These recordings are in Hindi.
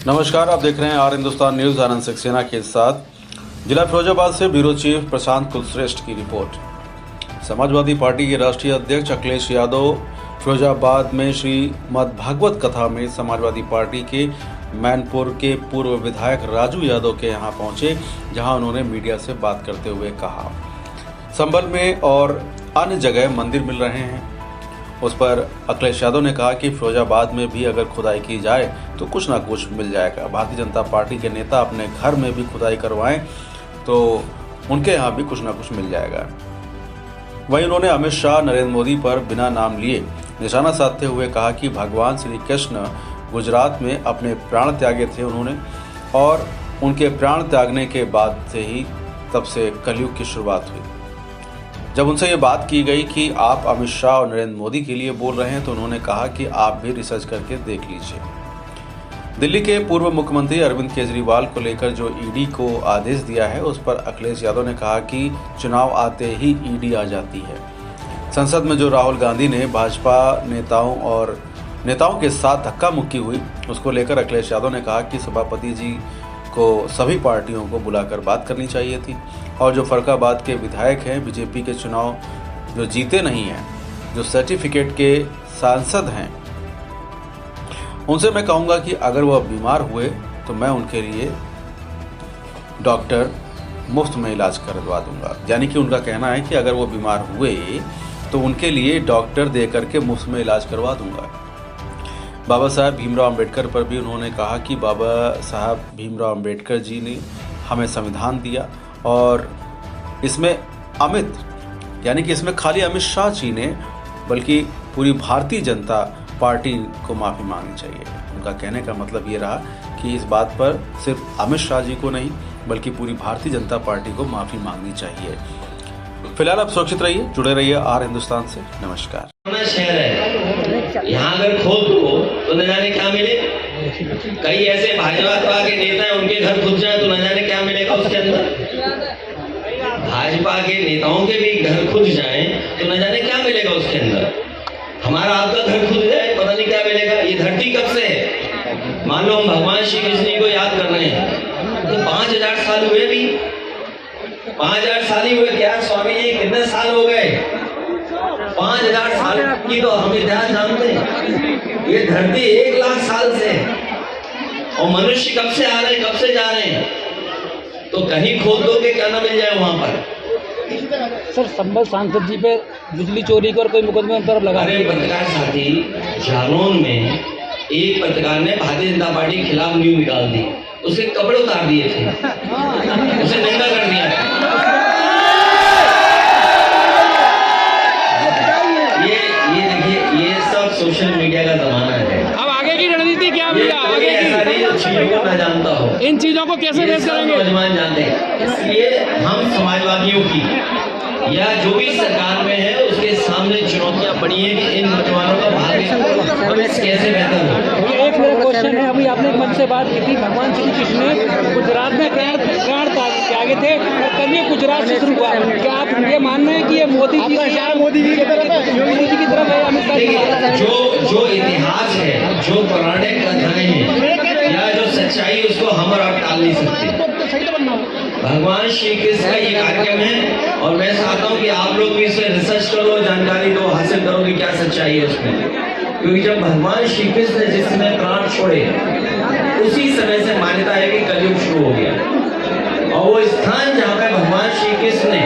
नमस्कार, आप देख रहे हैं आर हिंदुस्तान न्यूज। आनंद सक्सेना के साथ जिला फिरोजाबाद से ब्यूरो चीफ प्रशांत कुलश्रेष्ठ की रिपोर्ट। समाजवादी पार्टी के राष्ट्रीय अध्यक्ष अखिलेश यादव फिरोजाबाद में श्रीमद् भागवत कथा में समाजवादी पार्टी के मैनपुर के पूर्व विधायक राजू यादव के यहां पहुंचे, जहां उन्होंने मीडिया से बात करते हुए कहा संभल में और अन्य जगह मंदिर मिल रहे हैं। उस पर अखिलेश यादव ने कहा कि फिरोजाबाद में भी अगर खुदाई की जाए तो कुछ ना कुछ मिल जाएगा। भारतीय जनता पार्टी के नेता अपने घर में भी खुदाई करवाएं तो उनके यहाँ भी कुछ ना कुछ मिल जाएगा। वहीं उन्होंने अमित शाह, नरेंद्र मोदी पर बिना नाम लिए निशाना साधते हुए कहा कि भगवान श्री कृष्ण गुजरात में अपने प्राण त्यागे थे उन्होंने, और उनके प्राण त्यागने के बाद से ही तब से कलयुग की शुरुआत हुई। जब उनसे ये बात की गई कि आप अमित शाह और नरेंद्र मोदी के लिए बोल रहे हैं तो उन्होंने कहा कि आप भी रिसर्च करके देख लीजिए। दिल्ली के पूर्व मुख्यमंत्री अरविंद केजरीवाल को लेकर जो ईडी को आदेश दिया है, उस पर अखिलेश यादव ने कहा कि चुनाव आते ही ईडी आ जाती है। संसद में जो राहुल गांधी ने भाजपा नेताओं के साथ धक्का मुक्की हुई, उसको लेकर अखिलेश यादव ने कहा कि सभापति जी को सभी पार्टियों को बुलाकर बात करनी चाहिए थी, और जो फरकाबाद के विधायक हैं, बीजेपी के चुनाव जो जीते नहीं हैं, जो सर्टिफिकेट के सांसद हैं, उनसे मैं कहूंगा कि अगर वह बीमार हुए तो मैं उनके लिए डॉक्टर मुफ्त में इलाज करवा दूंगा। यानी कि उनका कहना है कि अगर वो बीमार हुए तो उनके लिए डॉक्टर दे करके मुफ्त में इलाज करवा दूंगा। बाबा साहब भीमराव अंबेडकर पर भी उन्होंने कहा कि बाबा साहब भीमराव अंबेडकर जी ने हमें संविधान दिया, और इसमें यानी कि इसमें खाली अमित शाह जी ने बल्कि पूरी भारतीय जनता पार्टी को माफ़ी मांगनी चाहिए। उनका कहने का मतलब ये रहा कि इस बात पर सिर्फ अमित शाह जी को नहीं बल्कि पूरी भारतीय जनता पार्टी को माफ़ी मांगनी चाहिए। फिलहाल आप सुरक्षित रहिए, जुड़े रहिए आर हिंदुस्तान से। नमस्कार। शहर है, यहाँ अगर खोद दो तो न जाने क्या मिले। कई ऐसे भाजपा के नेता हैं, उनके घर खुद जाए तो न जाने क्या मिलेगा उसके अंदर। भाजपा के नेताओं के भी घर खुद जाए तो न जाने क्या मिलेगा उसके अंदर। हमारा आपका घर खुद जाए, पता नहीं क्या मिलेगा। ये धरती कब से है? मान लो हम भगवान श्री कृष्ण को याद कर रहे हैं तो 5000 साल हुए भी, 5000 साल ही हुए क्या स्वामी जी? कितने साल हो गए? 5000 साल की तो हम इतिहास जानते हैं। ये धरती 1 लाख साल से है, और मनुष्य कब से आ रहे हैं, कब से जा रहे हैं। तो कहीं खोद दो के क्या ना मिल जाए वहां पर। सर, संभल सांसद जी पे बिजली चोरी कर कोई मुकदमे तरफ लगा। अरे पत्रकार साथी, जालौन में एक पत्रकार ने भारतीय जनता पार्टी के खिलाफ न्यूज निकाल दी, उसके कपड़े उतार दिए थे, उसे नंगा कर दिया। ये देखिए, ये सब सोशल मीडिया का जमाना है। अब आगे की रणनीति क्या भैया? आगे की चीजों को ना जानता हो, इन चीजों को कैसे फेस करेंगे? नौजवान जानते हैं। इसलिए हम समाजवादियों की या जो भी सरकार में है उसके सामने चुनौतियां पड़ी हैं कि इन नौजवानों का भाग्य कैसे बेहतर हो। एक मेरा क्वेश्चन है, अभी आपने मंच से बात की थी, भगवान श्री कृष्ण ने गुजरात में प्राण त्यागे थे और कल ये गुजरात से शुरू हुआ। क्या आप ये मान रहे हैं कि ये मोदी जी की तरफ है, योगी जी की तरफ है, अमित शाह की? जो इतिहास है, जो पौराणिक कथाएं हैं या जो सच्चाई, उसको हम और आप टाल नहीं सकते। भगवान श्री कृष्ण का ये कार्यक्रम है, और मैं चाहता हूँ कि आप लोग भी इसे रिसर्च करो, जानकारी दो, हासिल करो कि क्या सच्चाई है उसमें। क्योंकि जब भगवान श्री कृष्ण ने जिस समय प्राण छोड़े, उसी समय से मान्यता है कि कलयुग शुरू हो गया। और वो स्थान जहाँ पे भगवान श्री कृष्ण ने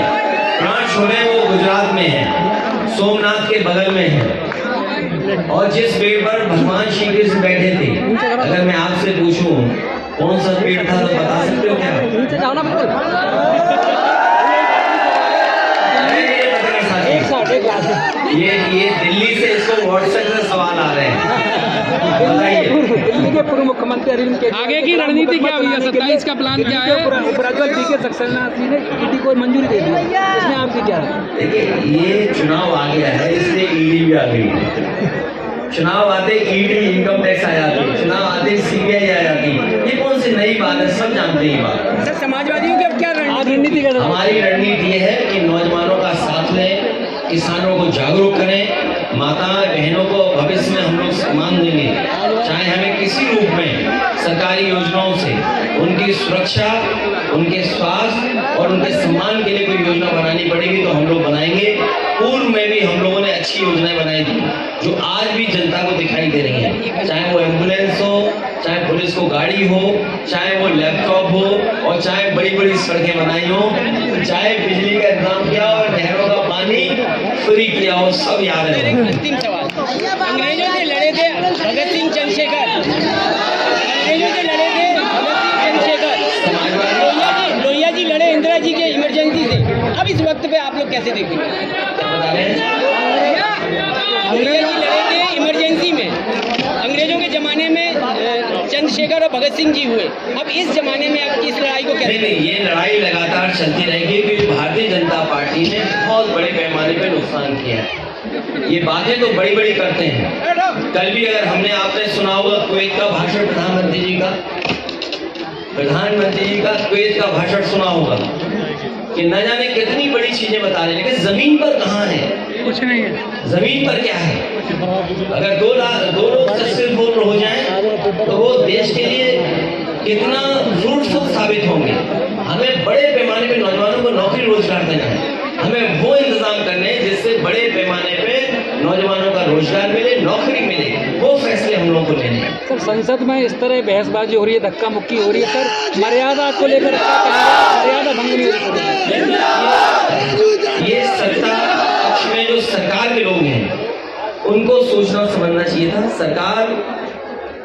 प्राण छोड़े वो गुजरात में है, सोमनाथ के बगल में है। और जिस पेड़ पर भगवान श्री कृष्ण बैठे थे, अगर मैं आपसे पूछूं कौन सा पेड़ था तो बता सकते हो क्या? ये दिल्ली से इसको व्हाट्सएप से सवाल आ रहे हैं। दिल्ली के पूर्व मुख्यमंत्री अरविंद केजरीवाल, आगे की रणनीति क्या हुई है? 27 का प्लान क्या है? उपराज्यपाल DK सक्सेना जी ने ईडी को मंजूरी दे दी, इसमें आपकी क्या है? देखिए, ये चुनाव आ गया है, इसलिए ईडी भी आ गई है। चुनाव आते ईडी, इनकम टैक्स आ जाती, चुनाव आते CBI आ जाती। ये कौन सी नई बात है? सब जानते हैं बात। सर, समाजवादियों की अब क्या रणनीति? हमारी रणनीति ये है कि नौजवानों का साथ लें, किसानों को जागरूक करें, माता बहनों को भविष्य में हम लोग सम्मान देंगे, चाहे हमें किसी रूप में सरकार सरकारी योजनाओं से उनकी सुरक्षा, उनके स्वास्थ्य और उनके सम्मान के लिए कोई योजना बनानी पड़ेगी तो हम लोग बनाएंगे। पूर्व में भी हम लोगों ने अच्छी योजनाएं बनाई थी जो आज भी जनता को दिखाई दे रही हैं, चाहे वो एम्बुलेंस हो, चाहे पुलिस को गाड़ी हो, चाहे वो लैपटॉप हो, और चाहे बड़ी बड़ी सड़कें बनाई हो, चाहे बिजली का इंतजाम किया और नहरों का पानी फ्री किया हो, सब याद है। अंतिम सवाल, अंग्रेजों से लड़े थे भगत सिंह चंद्रशेखर, अंग्रेजों से लड़े थे भगत सिंह चंद्रशेखर, लोहिया जी लड़े इंदिरा जी के इमरजेंसी से, अब इस वक्त पे आप लोग कैसे देखेंगे? लोहिया जी लड़े थे इमरजेंसी में, अंग्रेजों के जमाने में चंद्रशेखर और भगत सिंह जी हुए, अब इस जमाने में आप इस लड़ाई को कैसे? नहीं, ये लड़ाई लगातार चलती रहेगी क्योंकि भारतीय जनता पार्टी ने बहुत बड़े पैमाने पे नुकसान किया है। ये बातें तो बड़ी बड़ी करते हैं। कल भी अगर आपने सुना होगा कुवैत का भाषण, प्रधानमंत्री जी का कुवैत का भाषण सुना होगा कि न जाने कितनी बड़ी चीजें बता रहे हैं, लेकिन जमीन पर कहाँ है? कुछ नहीं है। जमीन पर क्या है? अगर दो लोग सक्सेसफुल हो जाएं तो वो देश के लिए कितना फ्रूटफुल साबित होंगे। हमें बड़े पैमाने पे नौजवानों को नौकरी रोजगार देना है, हमें वो इंतजाम करने हैं जिससे बड़े पैमाने पे नौजवानों का रोजगार मिले, नौकरी मिले, वो फैसले हम लोगों को लेने हैं। सर, संसद में इस तरह बहसबाजी हो रही है, धक्का मुक्की हो रही है, सर मर्यादा को लेकर क्या कहेंगे? मर्यादा भंग नहीं हो रही है। ये सत्ता पक्ष में जो सरकार के लोग हैं उनको सोचना समझना चाहिए था। सरकार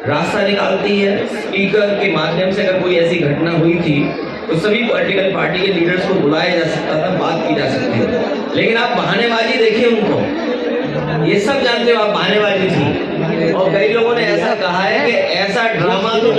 रास्ता निकालती है, स्पीकर के माध्यम से अगर कोई ऐसी घटना हुई थी तो सभी पॉलिटिकल पार्टी के लीडर्स को बुलाया जा सकता था, बात की जा सकती थी, लेकिन आप बहानेबाजी देखिए उनको, ये सब जानते हो आप बहानेबाजी थी। और कई लोगों ने ऐसा कहा है कि ऐसा ड्रामा तो